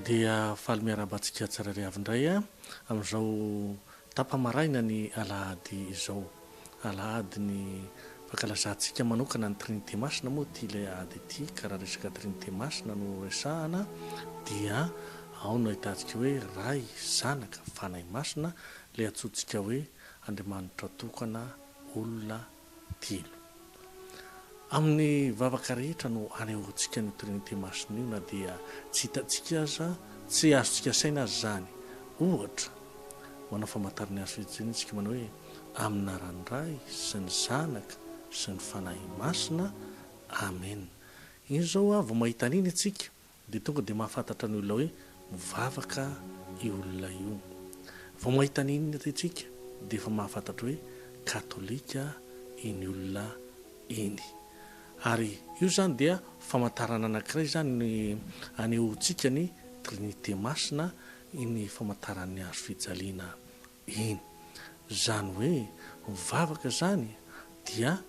dia faly miarabantsika tsara ry avindray amin'izao tapamaraina ny alahady izao. Alahady ny fankalazantsika manokana ny trinité masina moa ty ilay ady ity karaha resaka trinité masina no resahana dia ao no ahitantsika hoe ray zanaka fanahy masina ilay antsointsika hoe Andriamanitra tokana olona telo. Amin'ny vavaka rehetra no anehoantsika ny trinité masina io na dia tsy hitantsika aza tsy azontsika saina azy zany. Ohatra manao famantarana azy fijaliantsika manao hoe amina randray sy ny zanaka sy ny fanahy masina amen. Iny zao vao mahita an'iny atsika dia tonga dia mahafantatra ny olona hoe mivavaka io olona io. Vao mahita an'iny atsika dia efa mahafantatra hoe katolika iny olona iny. Ary io zany dia famantarana anankiray zany ny anehoantsika ny trinité masina iny famantarany azo fijaliana iny. Zany hoe mivavaka zany dia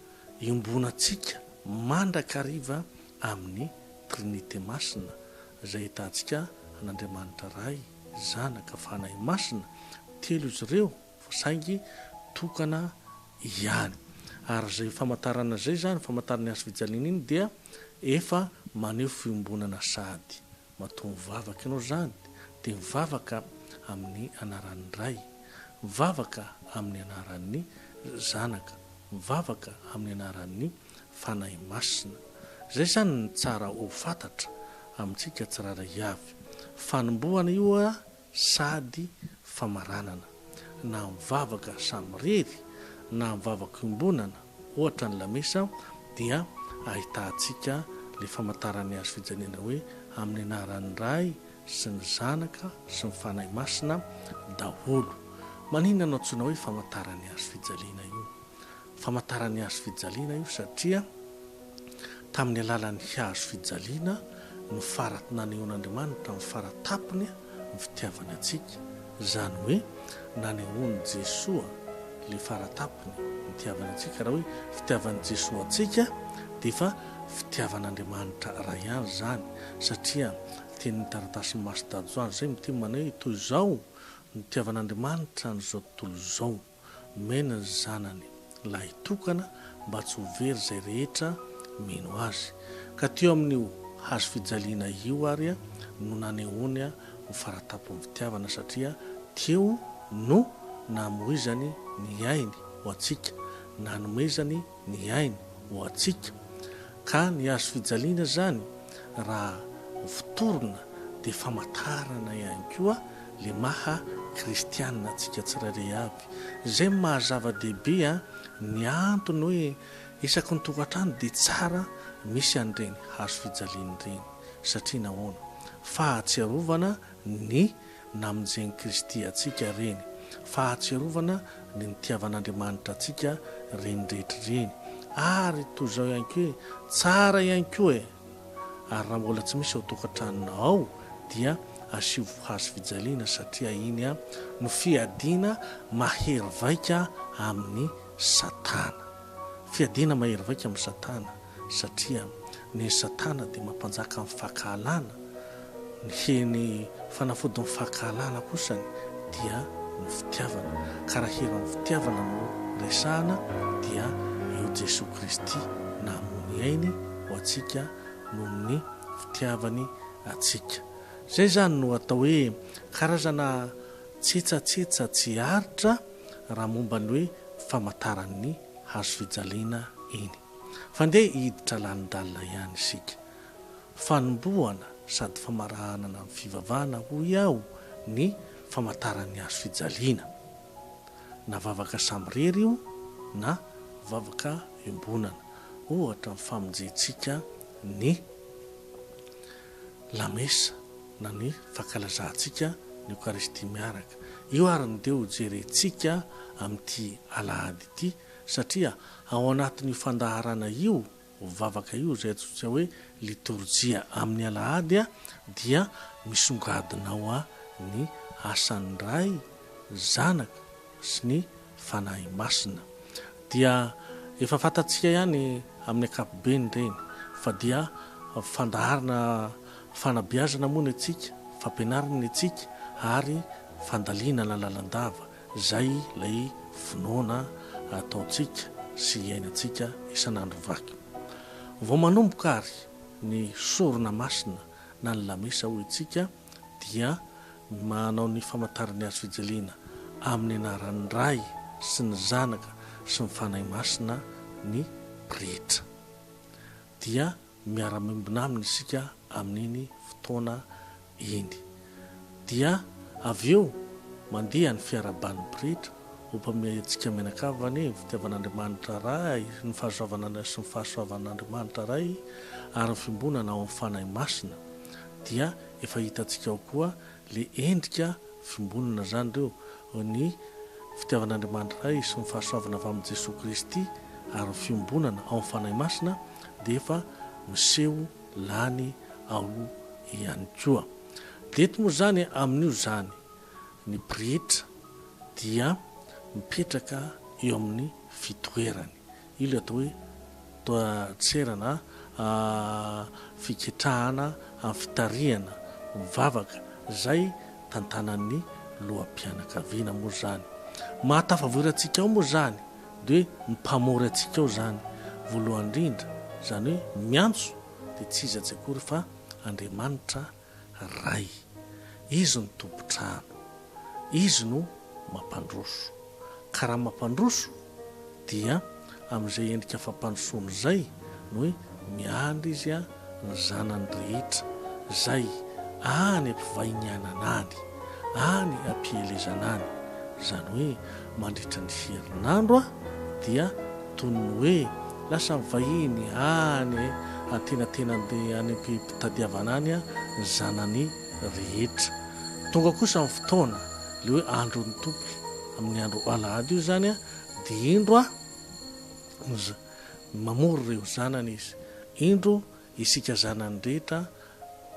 iombonantsika mandrakariva amin'ny trinité masina izay hitantsika an'Andriamanitra ray, zanaka, fanahy masina, telo izy ireo saingy tokana ihany. Ary zay famantarana zay zany famantarana azo fijaliana iny dia efa maneho fiombonana sady matoa mivavaka ianao zany dia mivavaka amin'ny anaran'ny ray, mivavaka amin'ny anaran'ny zanaka, mivavaka amin'ny anaran'ny fanahy masina. Zay zany ny tsara ho fantatra amintsika tsiraray avy. Fanombohana io sady famaranana na mivavaka samy rery na mivavaka iombonana ohatra ny lamesa dia ahitantsika le famantarany azo fijaliana hoe amin'ny anaran'ny ray sy ny zanaka sy ny fanahy masina daholo. Maninona no antsoina hoe famantarany azo fijaliana io? Famantarany azo fijaliana io satria tamin'ny alalan'ny hazo fijaliana no nanehoan'Andriamanitra ny faratapony ny fitiavany atsika. Zany hoe nanehoany Jesoa le faratapony ny fitiavany atsika. Raha hoe fitiavan'i Jesoa atsika dia efa fitiavan'Andriamanitra ray ihany zany, satria tenin'ny taratasy masitajoany zay miteny manao hoe toy izao ny fitiavan'Andriamanitra n'izao tontolo izao, mena ny zanany lahy tokana mba tsy ho very zay rehetra mino azy. Ka teo amin'io hazo fijaliana io ary no nanehoany ny faratapony fitiavana, satria teo no namoizany ny ainy ho atsika, nanomezany ny ainy ho atsika. Ka ny hazo fijaliana zany raha fitorona dia famantarana ihany koa le maha kristianina atsika tsiraray avy. Zay mahazava-dehibe ny antony hoe isaky ny tokantrano dia tsara misy an'ireny hazo fijaliana ireny, satria nahoana? Fahatsiarovana ny namonjeny Kristy atsika reny, fahatsiarovana ny nitiavan'Andriamanitra atsika reny rehetra reny. Ary toy izao ihany koa tsara ihany koa ary raha mbola tsy misy ao tokantranona ao dia asivo hazo fijaliana, satria iny no fiadiana mahery vaika amin'ny satana. Fiadiana mahery vaika amin'ny satana, satria ny satana dia mampanjaka amin'ny fahakalana, ny heny fanafodin'ny fahakalana kosany dia ny fitiavana. Ka raha hera amin'ny fitiavana no resahana dia eo Jesosy Kristy namony ainy ho atsika noho ny fitiavany atsika. Zay zany no atao hoe karazana tsetsatsetsaka tsy aritra raha momba ny hoe famantaran'ny hazo fijaliana iny. Fa ndeha hiditra lanindalina ihany isika, fanombohana sady famarahana amin'ny fivavahana hoy aho ny famantaran'ny hazo fijaliana, na vavaka samy rery io na vavaka iombonana. Ohatra ny famonjentsika ny lamesa na ny fankalazantsika ny Eukaristia miaraka. Io ary ny deo jerentsika amin'ity alahady ity, satria ao anatin'io fandaharana io vavaka io zay atsotsika hoe liturjia amin'ny alahady dia misongadinao ny asan'ny ray, zanaka sy ny fanahy masina. Dia efa fantatsika ihany amin'ny ankapobeny reny fa dia fandaharana fanabeazana moa ny atsika fampianarana itsika ary fandalinana lalandava zay lay finoana ataontsika sy iainantsika isan'andro vaky. Vao manomboka ary ny sorona masina na ny lamesa ho itsika dia manao ny famantarany azy fijaliana amin'ny anaran'ny ray sy ny zanaka sy ny fanahy masina ny pretra dia miara-mimbona aminy isika amin'iny fotoana iny dia avy eo mandeha ny fiaraban'ny pretra hompamiantsika menakavany fitiavan'Andriamanitra ray ny fahasoavanana sy ny fahasoavan'Andriamanitra ray ary ny fimbonana ao amin'ny fanahy masina dia efa hitantsika ao koa le endrika fimbonana zany reo ny fitiavan'Andriamanitra ray sy ny fahasoavana avy amin'i Jesosy Kristy ary ny fimbonana ao amin'ny fanahy masina dia efa miseho lany ao ihany koa. Deto moa zany amin'io zany ny pretra dia mipetraka eo amin'ny fitoerany io le atao hoe toatserana fiketrahana amin'ny fitariana mivavaka zay tantanan'ny lohampianakaviana moa zany. Mahatafavorantsika ao moa zany de mipamory atsika ao zany voalohany indrindra zany hoe miantso de tsy izy atsakory fa Andriamanitra ray, izy no tompotrano, izy no mampandroso. Ka raha mampandroso dia amin'izay endrika fampandrosoana zay no hoe miandry izy ny zanany rehetra zay any ampivahinianana any, any ampielezana any, zany hoe mandritra ny herinandro dia toy ny hoe lasa mivahiny any atenatena any ampitadiavana any ny zanany rehetra. Tonga kosa amin'ny fotoana le hoe andron'ny tompo amin'ny andro alahady io zany dia indro mamory ireo zanany izy, indro isika zanany rehetra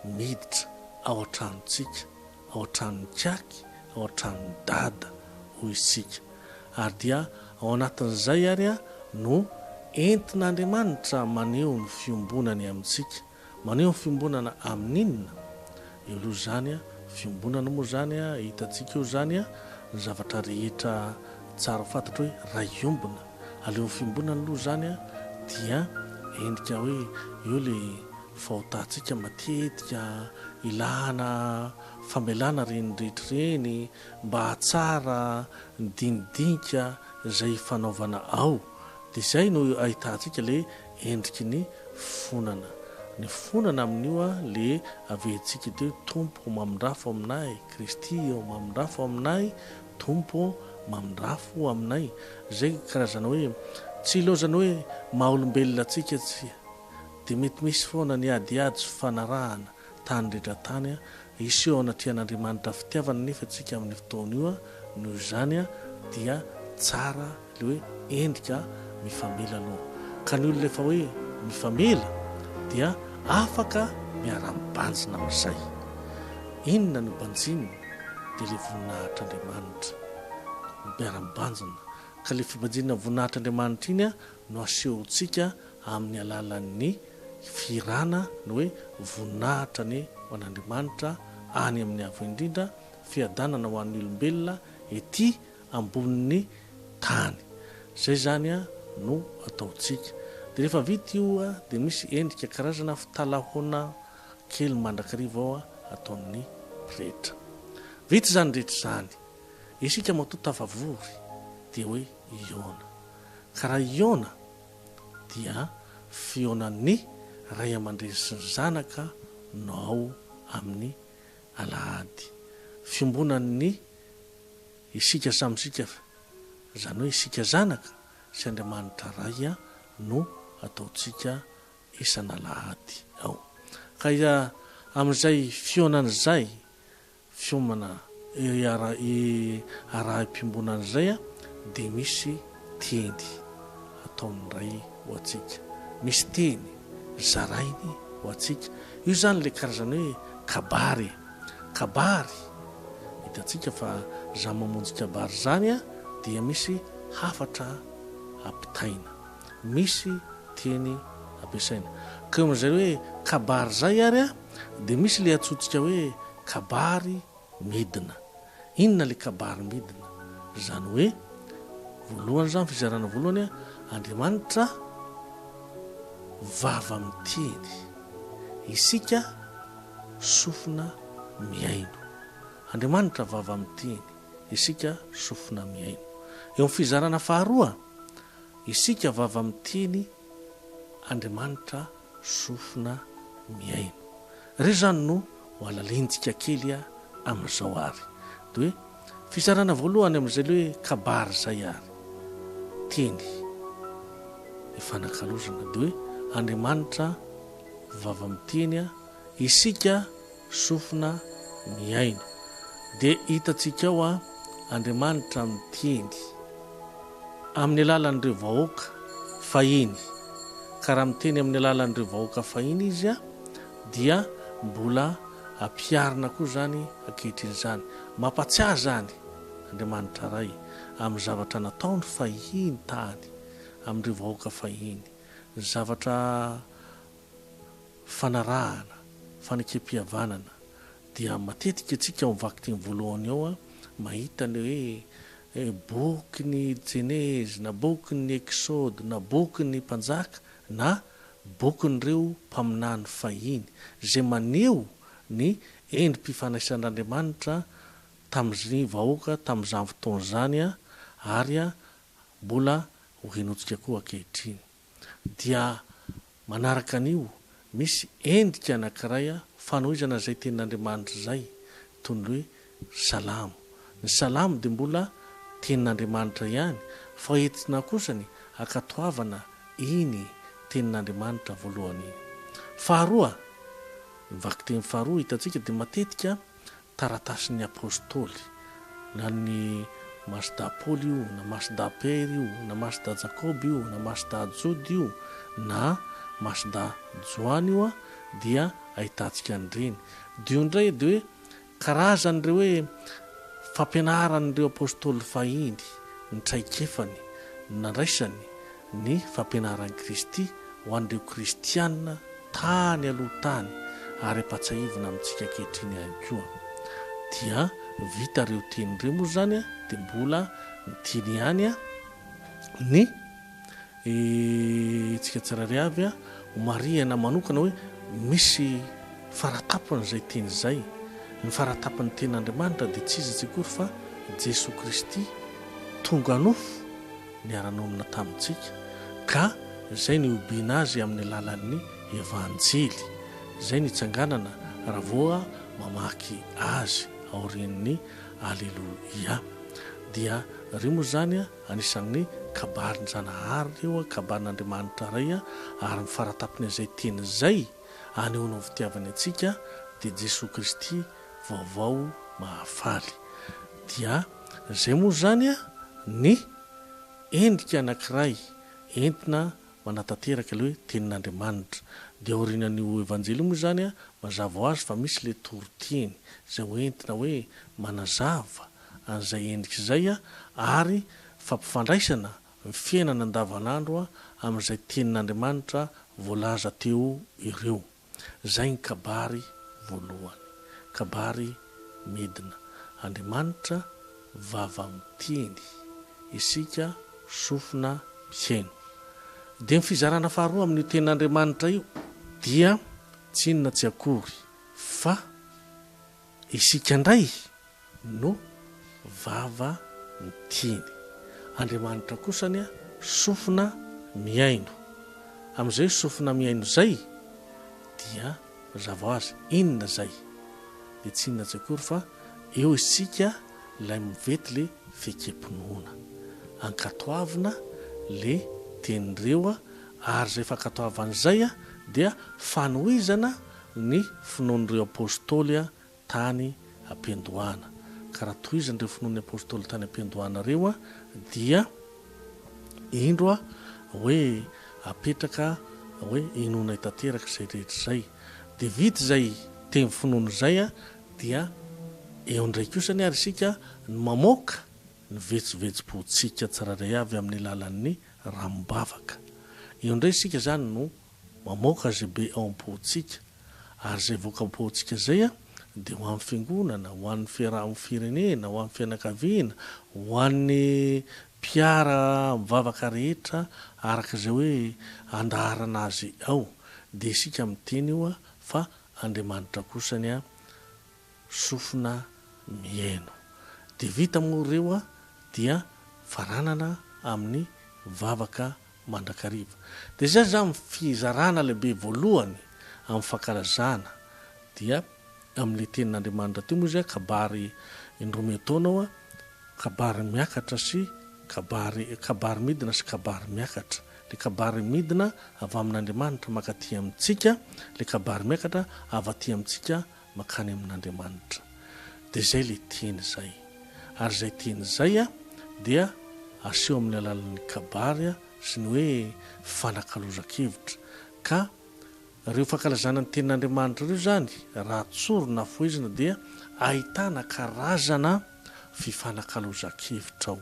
miditra ao an-tranontsika, ao an-tranon'ny kiaky, ao an-tranon'ny dada hoy isika ary dia ao anatin'izay ary no entin'Andriamanitra maneho ny fiombonany amintsika, maneho ny fiombonana amin'inona eo aloha zany fiombonana moa zany hitantsika eo zany ny zavatra rehetra tsara fantatra hoe ray ombona. Aleo ny fiombonana aloha zany dia endrika hoe eo le fahotantsika matetika ilana famelana reny rehetra reny mba hatsara ny dinidinika zay fanaovana ao dia izay no ahitantsika le endriky ny fonana. Ny fonana amin'io le aventsika teo tompo mamindrafo aminay, Kristy eo mamindrafo aminay, tompo mamindrafo aminay. Zay karazana hoe tsy ilozana hoe maha-olombelona atsika tsy dia mety misy foana ny adiady sy fanarahana tany rehetra tany iseho anatrian'Andriamanitra fitiavana nefa atsika amin'ny fotoana io noho izany dia tsara le hoe endrika mifamela aloha. Ka ny olona efa hoe mifamela dia afaka miara-mibanjina amin'izay. Inona no banjinina dia le voninahitr'Andriamanitra miara-mibanjina. Ka le fibanjina voninahitr'Andriamanitra iny no asehontsika amin'ny alalan'ny firana no hoe voninahitra ny ho an'Andriamanitra any amin'ny avo indrindra fiadanana ho an'ny olombelona ety ambonin'ny tany. Zay zany no ataontsika. Dia rehefa vita io dia misy endrika karazana fitalahona kely mandrakariva ao ataon'ny pretra. Vita zany rehetra zany, isika mato tafavory dia hoe iona. Ka raha iona dia fionan'ny ray aman-dreny sy ny zanaka no ao amin'ny alahady. Fiombonan'ny isika samysika zany hoe isika zanaka sy Andriamanitra ray no ataontsika isan'alahady ao. Ka amin'izay fionan'izay fiomana arahi-pimbonan'izay dia misy teny ataon'ny ray ho atsika, misy teny zarainy ho atsika. Io zany le karazany hoe kabary. Kabary hitantsika fa za mamonjy kabary zany dia misy hafatra ampitaina, misy teny ampiasaina. Ka amin'izay hoe kabary zay ary dia misy le atsotsika hoe kabary midina. Inona le kabary midina? Zany hoe voalohany zany fizarana voalohany Andriamanitra vava miteny, isika sofina miaino. Andriamanitra vava miteny, isika sofina miaino. Eo amin'ny fizarana faharoa, isika vava miteny, Andriamanitra sofina miaino. Re zany no hoalalentsika kely amin'izao ary. De hoe fizarana voalohany amin'izay le hoe kabary zay ary teny ifanakalozana, de hoe Andriamanitra vava miteny, isika sofina miaino. De hitatsika ao Andriamanitra miteny amin'ny alalan'ireo vahoaka fahiny. Karaha miteny amin'ny alalan'ireo vahoaka fahiny izy dia mbola ampiarina koa zany ankehitriny zany, mampatsiahy zany Andriamanitra ray amin'ny zavatra nataony fahiny tany amin'ireo vahoaka fahiny, zavatra fanarahana, fanekempihavanana. Dia matetika antsika ao mivaky teny voalohany ao mahita ny hoe boky ny Genèse, na boky ny Exode, na boky ny Mpanjaka, na boky nyreo mpaminany fahiny, zay maneho ny endrim-pifanaisan'Andriamanitra tamin'ny vahoaka tamin'izany fotoana zany ary mbola hohenotsika koa ankehitriny. Dia manaraka an'io misy endrika anankiray fanohizana zay tenin'Andriamanitra zay, toy ny hoe salamo. Ny salamo dia mbola tenin'Andriamanitra ihany, fa entina kosany akatoavana iny tenin'Andriamanitra voalohany iny. Faharoa, mivaky teny faharoa hitatsika dia matetika taratasin'ny apôstôly, na ny masida Paoly io, na masida Pierre io, na masida Jacob io, na masida Jody io, na masida Juin io dia ahitantsika an'ireny. Dio indray dia hoe karazan'ireo hoe fampianaran'ireo apôstôly fahiny, ny traikefany nandraisany ny fampianaran'i Kristy ho an'ireo kristianina tany aloha tany ary ampatsahivina amintsika ankehitriny ihany koa. Dia vita reo teny reo moa zany dia mbola miteny ihany ny tsika tsirairay avy homariana manokana hoe misy faratapany zay teny zay. Ny faratapany tenin'Andriamanitra dia tsy izy tsekory fa Jesosy Kristy tonga nofo niara-nomina tamintsika, ka zay ny obina azy amin'ny alalan'ny evanjely. Zay ny tsanganana raha voa mamaky azy aorian'ny aleloia. Dia reo moa zany anisan'ny kabarin-janahary reo, kabarin'Andriamanitra ray ary ny faratapany izay teny zay anehoana ny fitiavany antsika dia Jesosy Kristy vaovao mahafaly. Dia zay moa zany ny endrika anankiray entina manatanteraka le hoe tenin'Andriamanitra. Dia aorianan'io evanjely moa zany mazava ho azy fa misy le toroteny zay hoentina hoe manazava an'izay endrika izay ary fampifandraisana ny fiainana andavanandro amin'izay tenin'Andriamanitra voalaza teo ireo. Zay ny kabary voalohany, kabary midina. Andriamanitra vava miteny, isika sofina miaino. Dia ny fizarana faharoa amin'ny tenin'Andriamanitra io dia tsy inona tsy akory fa isika indray no vava miteny. Andriamanitra kosany sofina miaino. Amin'izay sofina miaino zay dia mazava ho azy inona zay, dia tsy inona tsy akory fa eo isika ilay mivety le fekempinoana, ankatoavina le tenireo ary zay fankatoavan'izay dia fanohizana ny finoan'ireo apôstôly tany ampiandohana. Karaha tohizan'ireo finoan'ny apôstôly tany ampiandohana reo dia indro hoe apetraka hoe inona hitanteraka izay rehetra zay. Dia vita zay teny finoana zay dia eo indray kosany ary isika ny mamoaka ny vetsivetsim-potsika tsiraray avy amin'ny alalan'ny rambavaka. Eo indray isika zany no mamoaka zay be ao am-potsika, ary zay voaka am-potsika zay dia ho amin'ny fiangonana, ho an'ny fiarahamon'ny-firenena, ho an'ny fianakaviana, ho an'ny mpiara mivavaka rehetra araka izay hoe andaharana azy ao. Dia isika miteny io fa Andriamanitra kosany sofina miaino. Dia vita moa ireo dia faranana amin'ny vavaka mandrakariva. Dia zay zany fizarana lehibe voalohany amin'ny fankalazana dia amin'le tenin'Andriamanitra teo moa izy kabary indroa taonao kabary miakatra sy kabary midina sy kabary miakatra. Le kabary midina avy amin'Andriamanitra makaty amintsika, le kabary miakatra avy aty amintsika makany amin'Andriamanitra. Dia zay le teny zay. Ary zay teny zay dia aseho amin'ny alalan'ny kabary sy ny hoe fanakalozan-kevitra. Ka reo fankalazana ny tenin'Andriamanitra reo zany raha tsorona foizina dia ahitana karazana fifanakalozan-kevitra ao.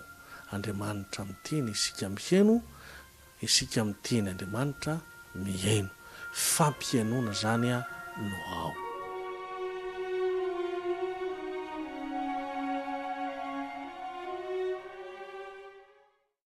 Andriamanitra miteny isika mihaino, isika miteny Andriamanitra mihaino. Fampihainona zany no ao.